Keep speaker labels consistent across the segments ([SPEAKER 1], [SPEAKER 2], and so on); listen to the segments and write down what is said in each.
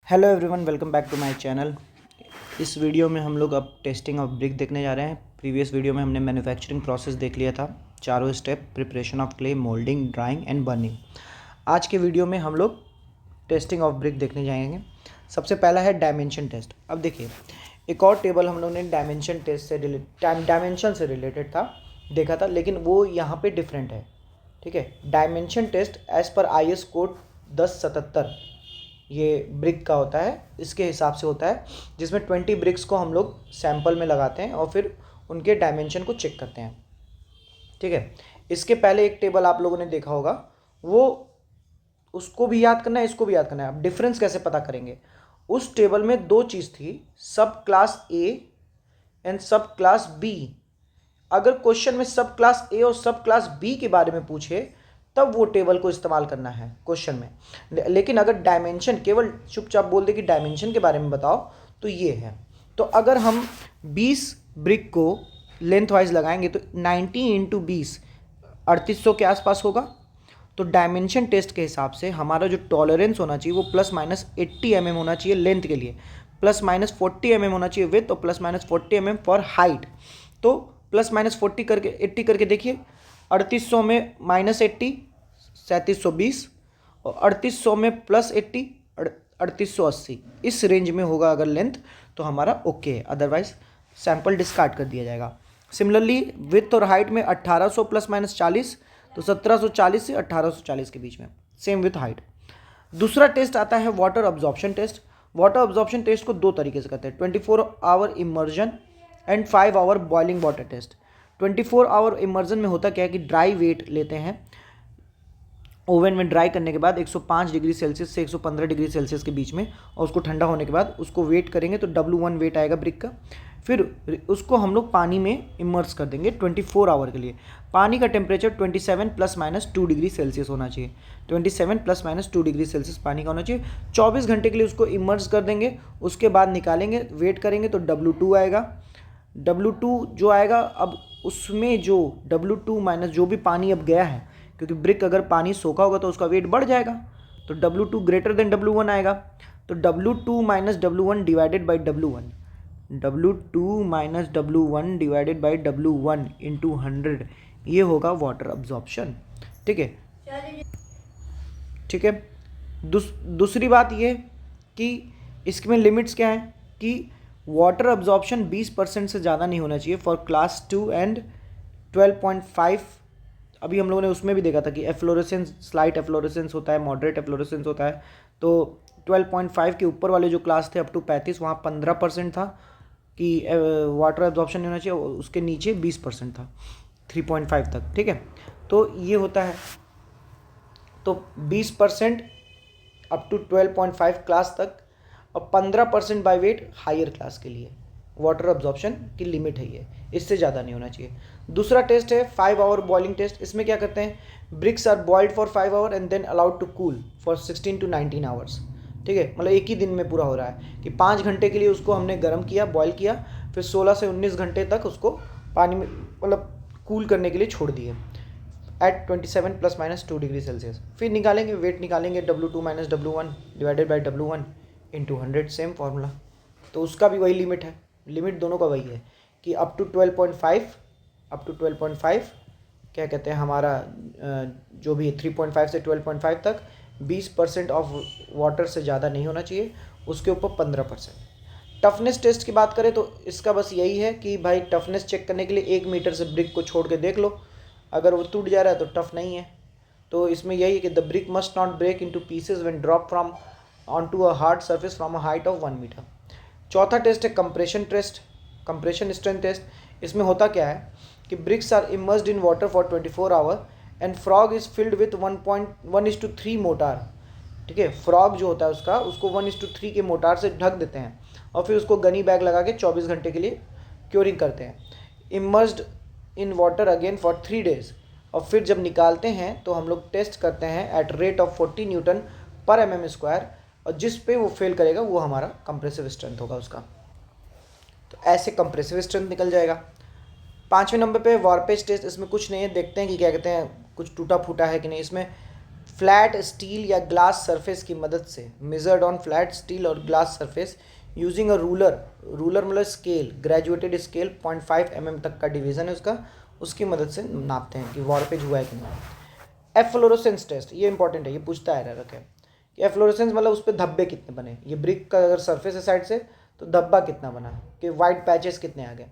[SPEAKER 1] Hello everyone, welcome back to my channel. इस video में हम लोग अब टेस्टिंग ऑफ ब्रिक देखने जा रहे हैं। प्रीवियस वीडियो में हमने मैन्युफैक्चरिंग प्रोसेस देख लिया था, चारों step: preparation of clay, moulding, drawing and burning. आज के वीडियो में हम लोग टेस्टिंग ऑफ ब्रिक देखने जाएंगे। सबसे पहला है डायमेंशन टेस्ट। अब देखिए, एक और टेबल हम लोग ने डायमेंशन टेस्ट से डायमेंशन से रिलेटेड था देखा था, लेकिन वो यहाँ पे डिफरेंट है। ठीक है, डायमेंशन टेस्ट एज़ पर IS कोड 1077 ये ब्रिक का होता है, इसके हिसाब से होता है, जिसमें 20 ब्रिक्स को हम लोग सैंपल में लगाते हैं और फिर उनके डायमेंशन को चेक करते हैं। ठीक है, इसके पहले एक टेबल आप लोगों ने देखा होगा, वो उसको भी याद करना है, इसको भी याद करना है। अब डिफरेंस कैसे पता करेंगे? उस टेबल में दो चीज़ थी, सब क्लास ए एंड सब क्लास बी। अगर क्वेश्चन में सब क्लास ए और सब क्लास बी के बारे में पूछे तब वो टेबल को इस्तेमाल करना है क्वेश्चन में। लेकिन अगर डायमेंशन, केवल चुपचाप बोल दे कि डायमेंशन के बारे में बताओ, तो ये है। तो अगर हम 20 ब्रिक को लेंथ वाइज लगाएंगे तो 90 इंटू 20 3800 के आसपास होगा। तो डायमेंशन टेस्ट के हिसाब से हमारा जो टॉलरेंस होना चाहिए वो ±80 mm होना चाहिए लेंथ के लिए, ±40 mm होना चाहिए विथ, और ±40 mm फॉर हाइट। तो ±40 करके 80 करके देखिए, 3800 में -80 3720, और 3800 में +80 3880। इस रेंज में होगा अगर लेंथ तो हमारा ओके है, अदरवाइज सैंपल डिस्कार्ड कर दिया जाएगा। सिमिलरली विथ और हाइट में 1800 ±40, तो 1740 से 1840 के बीच में, सेम विथ हाइट। दूसरा टेस्ट आता है water absorption test. Water absorption test को दो तरीके से करते हैं: 24 hour immersion and 5 hour boiling water test. 24 hour immersion में होता क्या है कि ड्राई वेट लेते हैं, ओवन में ड्राई करने के बाद 105 डिग्री सेल्सियस से 115 डिग्री सेल्सियस के बीच में, और उसको ठंडा होने के बाद उसको वेट करेंगे तो W1 वेट आएगा ब्रिक का। फिर उसको हम लोग पानी में इमर्स कर देंगे 24 आवर के लिए। पानी का टेम्परेचर 27 ±2 डिग्री सेल्सियस होना चाहिए। 27 ±2 डिग्री सेल्सियस पानी का होना चाहिए। 24 घंटे के लिए उसको इमर्स कर देंगे, उसके बाद निकालेंगे, वेट करेंगे तो W2 आएगा। W2 जो आएगा, अब उसमें जो W2 माइनस जो भी पानी अब गया है, क्योंकि ब्रिक अगर पानी सोखा होगा तो उसका वेट बढ़ जाएगा, तो W2 ग्रेटर देन W1 आएगा। तो W2 minus W1 divided by W1, W2 minus W1 divided by W1 into 100, ये होगा वाटर अब्जॉर्प्शन। ठीक है, ठीक है। दूसरी बात ये कि इसमें लिमिट्स क्या है कि वाटर अब्जॉर्प्शन 20% से ज़्यादा नहीं होना चाहिए फॉर क्लास 2 एंड 12.5। अभी हम लोगों ने उसमें भी देखा था कि एफ्लोरेसेंस, स्लाइट एफ्लोरेसेंस होता है, मॉडरेट एफ्लोरेसेंस होता है। तो 12.5 के ऊपर वाले जो क्लास थे अप टू 35, वहाँ 15% था कि वाटर एब्जॉर्प्शन नहीं होना चाहिए, उसके नीचे 20% था 3.5 तक। ठीक है, तो ये होता है। तो 20% अप टू 12.5 क्लास तक, और 15% बाय वेट हायर क्लास के लिए वाटर अब्जॉर्प्शन की लिमिट है ये, इससे ज़्यादा नहीं होना चाहिए। दूसरा टेस्ट है 5 आवर बॉइलिंग टेस्ट। इसमें क्या करते हैं, bricks are boiled for 5 hour and then allowed to cool for 16 to 19 hours. ठीक है, मतलब एक ही दिन में पूरा हो रहा है कि 5 घंटे के लिए उसको हमने गर्म किया, बॉयल किया, फिर 16 से 19 घंटे तक उसको पानी में मतलब कूल करने के लिए छोड़ दिए एट 27 ±2 डिग्री सेल्सियस। फिर निकालेंगे, वेट निकालेंगे, W2 minus W1 divided by W1 into 100, same formula. तो उसका भी वही लिमिट है, लिमिट दोनों का वही है कि अप टू 12.5 क्या कहते हैं, हमारा जो भी 3.5 से 12.5 तक 20% ऑफ वाटर से ज़्यादा नहीं होना चाहिए, उसके ऊपर 15%। टफनेस टेस्ट की बात करें तो इसका बस यही है कि भाई टफनेस चेक करने के लिए 1 मीटर से ब्रिक को छोड़ के देख लो, अगर वो टूट जा रहा है तो टफ नहीं है। तो इसमें यही है कि the brick must not break into pieces when drop from onto a hard surface from a height of 1 metre. चौथा टेस्ट है compression test, compression strength test. इसमें होता क्या है कि bricks are immersed in water for 24 hour and frog is filled with 1:1:3 mortar. ठीक है, frog जो होता है उसको 1:3 के मोटार से ढक देते हैं और फिर उसको गनी बैग लगा के 24 घंटे के लिए क्योरिंग करते हैं। Immersed in water again for 3 days, और फिर जब निकालते हैं तो हम लोग टेस्ट करते हैं एट रेट ऑफ 40 न्यूटन पर mm², और जिस पे वो फेल करेगा वो हमारा कंप्रेसिव स्ट्रेंथ होगा उसका। तो ऐसे कंप्रेसिव स्ट्रेंथ निकल जाएगा। 5वें नंबर पे वार्पेज टेस्ट। इसमें कुछ नहीं है, देखते हैं कि क्या कहते हैं, कुछ टूटा फूटा है कि नहीं। इसमें फ्लैट स्टील या ग्लास सरफेस की मदद से, मेजर्ड ऑन फ्लैट स्टील और glass surface using a ruler, ruler मतलब स्केल, ग्रेजुएटेड स्केल 0.5 mm तक का डिवीज़न है उसका, उसकी मदद से नापते हैं कि वार्पेज हुआ है कि नहीं। एफ्लोरोसेंस टेस्ट, ये इंपॉर्टेंट है, ये पूछता है रखे कि एफ्लोरोसेंस मतलब उस पर धब्बे कितने बने, ये ब्रिक का अगर सरफेस है साइड से तो धब्बा कितना बना, कि वाइट पैचेस कितने आ गए,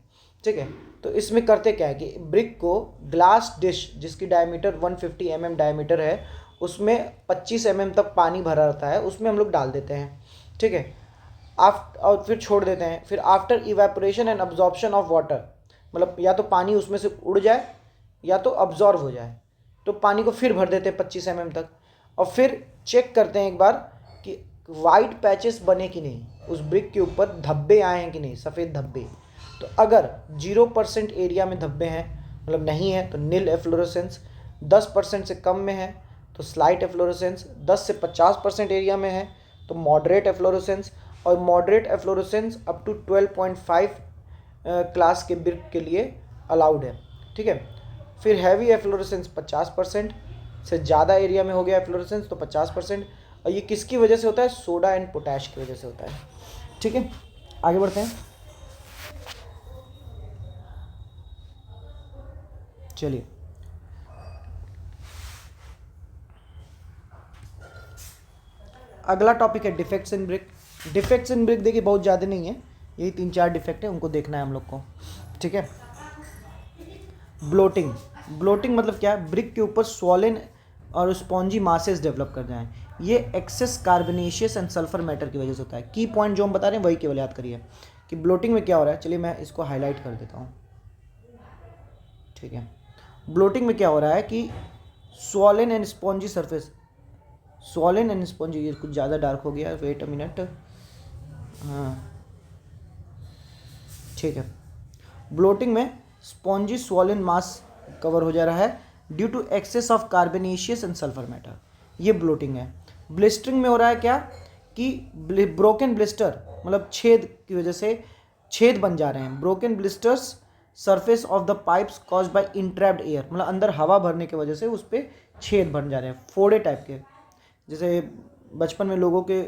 [SPEAKER 1] ठीक है। तो इसमें करते क्या है कि ब्रिक को ग्लास डिश जिसकी डायमीटर 150 mm डायमीटर है उसमें 25 mm तक पानी भरा रहता है, उसमें हम लोग डाल देते हैं, ठीक है। और फिर छोड़ देते हैं। फिर after evaporation and absorption of water, मतलब या तो पानी उसमें से उड़ जाए या तो अब्जॉर्व हो जाए, तो पानी को फिर भर देते हैं 25 mm तक, और फिर चेक करते हैं एक बार कि वाइट पैचेस बने कि नहीं, उस ब्रिक के ऊपर धब्बे आए हैं कि नहीं, सफ़ेद धब्बे। तो अगर 0% एरिया में धब्बे हैं, मतलब नहीं है, तो नील एफ्लोरेसेंस, 10% से कम में है तो स्लाइट एफ्लोरेसेंस, 10 से 50% एरिया में है तो मॉडरेट एफ्लोरेसेंस, और moderate efflorescence up to 12.5 class के ब्रिक के लिए अलाउड है, ठीक है। फिर हैवी एफ्लोरेसेंस 50% से ज़्यादा एरिया में हो गया एफ्लोरेसेंस तो 50%, और ये किसकी वजह से होता है, सोडा एंड पोटैश की वजह से होता है, ठीक है। आगे बढ़ते हैं, चलिए। अगला टॉपिक है defects in brick. Defects in brick देखिए बहुत ज़्यादा नहीं है, यही 3-4 डिफेक्ट है, उनको देखना है हम लोग को, ठीक है। ब्लोटिंग, ब्लोटिंग मतलब क्या है, ब्रिक के ऊपर स्वॉलन और स्पॉन्जी मासेस डेवलप कर जाएं, ये excess carbonaceous and sulphur matter की वजह से होता है। की पॉइंट जो हम बता रहे हैं वही केवल याद करिए कि ब्लोटिंग में क्या हो रहा है। चलिए मैं इसको हाईलाइट कर देता हूँ, ठीक है। ब्लोटिंग में क्या हो रहा है कि swollen and spongy surface, swollen and spongy, ये कुछ ज़्यादा डार्क हो गया, वेट अ मिनट, हाँ ठीक है। ब्लोटिंग में स्पॉन्जी स्वॉलन मास कवर हो जा रहा है due to excess of carbonaceous and sulphur matter, ये ब्लोटिंग है। ब्लिस्टरिंग में हो रहा है क्या कि ब्रोकन ब्लिस्टर, मतलब छेद की वजह से छेद बन जा रहे हैं, broken blisters surface of the pipes cause by entrapped air, मतलब अंदर हवा भरने की वजह से उस पर छेद बन जा रहे हैं, फोड़े टाइप के, जैसे बचपन में लोगों के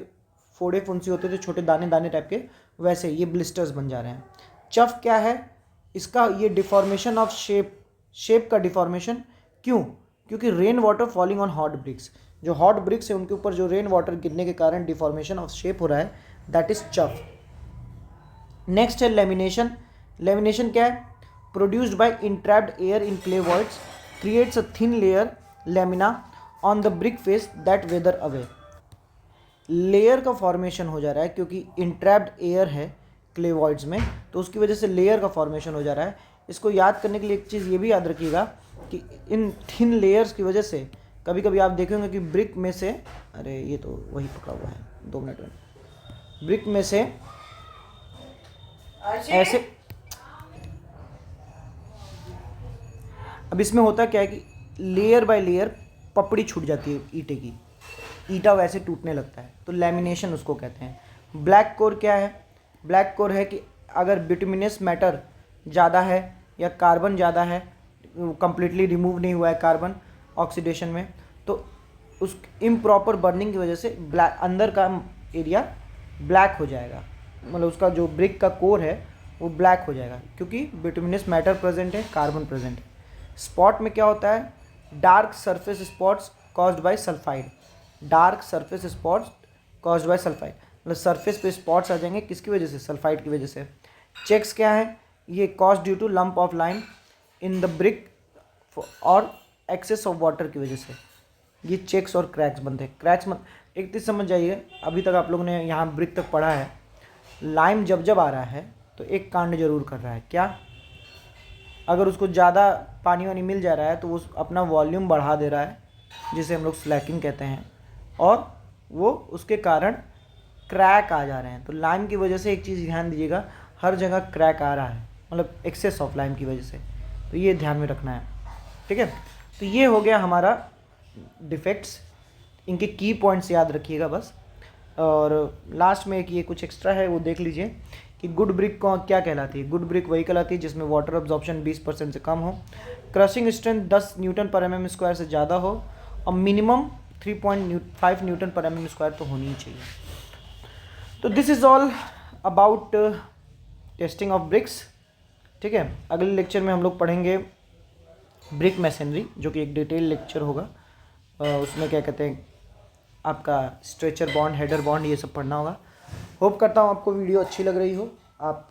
[SPEAKER 1] फोड़े फुंसी होते थे छोटे दाने दाने टाइप के, वैसे ये ब्लिस्टर्स बन जा रहे हैं। चफ क्या है इसका, ये डिफॉर्मेशन ऑफ शेप का डिफॉर्मेशन, क्यों, क्योंकि rain water falling on hot bricks, जो हॉट ब्रिक्स है उनके ऊपर जो रेन वाटर गिरने के कारण डिफॉर्मेशन ऑफ शेप हो रहा है, दैट इज चफ। नेक्स्ट है लेमिनेशन। लेमिनेशन क्या है, produced by entrapped air in clay voids creates a thin layer lamina on the brick face that weather away, layer का फॉर्मेशन हो जा रहा है क्योंकि इंट्रैप्ड एयर है क्ले वॉइड्स में, तो उसकी वजह से लेयर का फॉर्मेशन हो जा रहा है। इसको याद करने के लिए एक चीज़ ये भी याद रखिएगा कि इन थिन लेयर्स की वजह से कभी कभी आप देखेंगे कि ब्रिक में से, अरे ये तो वही पकड़ा हुआ है, 2 मिनट में, ब्रिक में से ऐसे, अब इसमें होता क्या है कि लेयर बाय लेयर पपड़ी छूट जाती है ईंटे की, ईंटा वैसे टूटने लगता है, तो लैमिनेशन उसको कहते हैं। ब्लैक कोर क्या है, ब्लैक कोर है कि अगर बिटुमिनस मैटर ज़्यादा है या कार्बन ज़्यादा है, कंप्लीटली रिमूव नहीं हुआ है कार्बन ऑक्सीडेशन में, तो उस इम्प्रॉपर बर्निंग की वजह से ब्लैक अंदर का एरिया ब्लैक हो जाएगा, मतलब उसका जो ब्रिक का कोर है वो ब्लैक हो जाएगा क्योंकि बिटुमिनस मैटर प्रेजेंट है, कार्बन प्रेजेंट है। स्पॉट में क्या होता है, dark surface spots caused by sulphide, dark surface spots caused by sulphide, मतलब सरफेस पे स्पॉट्स आ जाएंगे किसकी वजह से, सल्फाइड की वजह से। चेक्स क्या है, ये cause due to lump of lime in the brick और एक्सेस ऑफ वाटर की वजह से, ये चेक्स और क्रैक्स बनते हैं। क्रैक्स मत, एक चीज़ समझ जाइए, अभी तक आप लोगों ने यहाँ ब्रिक तक पढ़ा है, लाइम जब जब आ रहा है तो एक कांड जरूर कर रहा है, क्या, अगर उसको ज़्यादा पानी वानी मिल जा रहा है तो वो अपना वॉल्यूम बढ़ा दे रहा है, जिसे हम लोग स्लैकिंग कहते हैं, और वो उसके कारण क्रैक आ जा रहे हैं। तो लाइम की वजह से एक चीज़ ध्यान दीजिएगा, हर जगह क्रैक आ रहा है, मतलब एक्सेस ऑफ लाइम की वजह से, तो ये ध्यान में रखना है, ठीक है। तो ये हो गया हमारा डिफेक्ट्स, इनके की पॉइंट्स याद रखिएगा बस। और लास्ट में एक ये कुछ एक्स्ट्रा है वो देख लीजिए कि गुड ब्रिक को क्या कहलाती है। गुड ब्रिक वही कहलाती है जिसमें वाटर अब्जॉर्प्शन 20% से कम हो, क्रशिंग स्ट्रेंथ 10 N/mm² से ज़्यादा हो, और मिनिमम 3.5 न्यूटन पर mm स्क्वायर तो होनी ही चाहिए। तो this is all about testing of BRICS. ठीक है, अगले लेक्चर में हम लोग पढ़ेंगे ब्रिक मैसनरी, जो कि एक डिटेल लेक्चर होगा। उसमें क्या कहते हैं, आपका स्ट्रेचर बॉन्ड, हेडर बॉन्ड, ये सब पढ़ना होगा। होप करता हूँ आपको वीडियो अच्छी लग रही हो, आप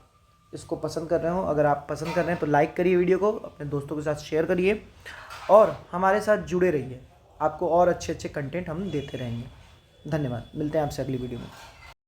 [SPEAKER 1] इसको पसंद कर रहे हो। अगर आप पसंद कर रहे हैं तो लाइक करिए वीडियो को, अपने दोस्तों के साथ शेयर करिए और हमारे साथ जुड़े रहिए। आपको और अच्छे अच्छे कंटेंट हम देते रहेंगे। धन्यवाद, मिलते हैं आपसे अगली वीडियो में।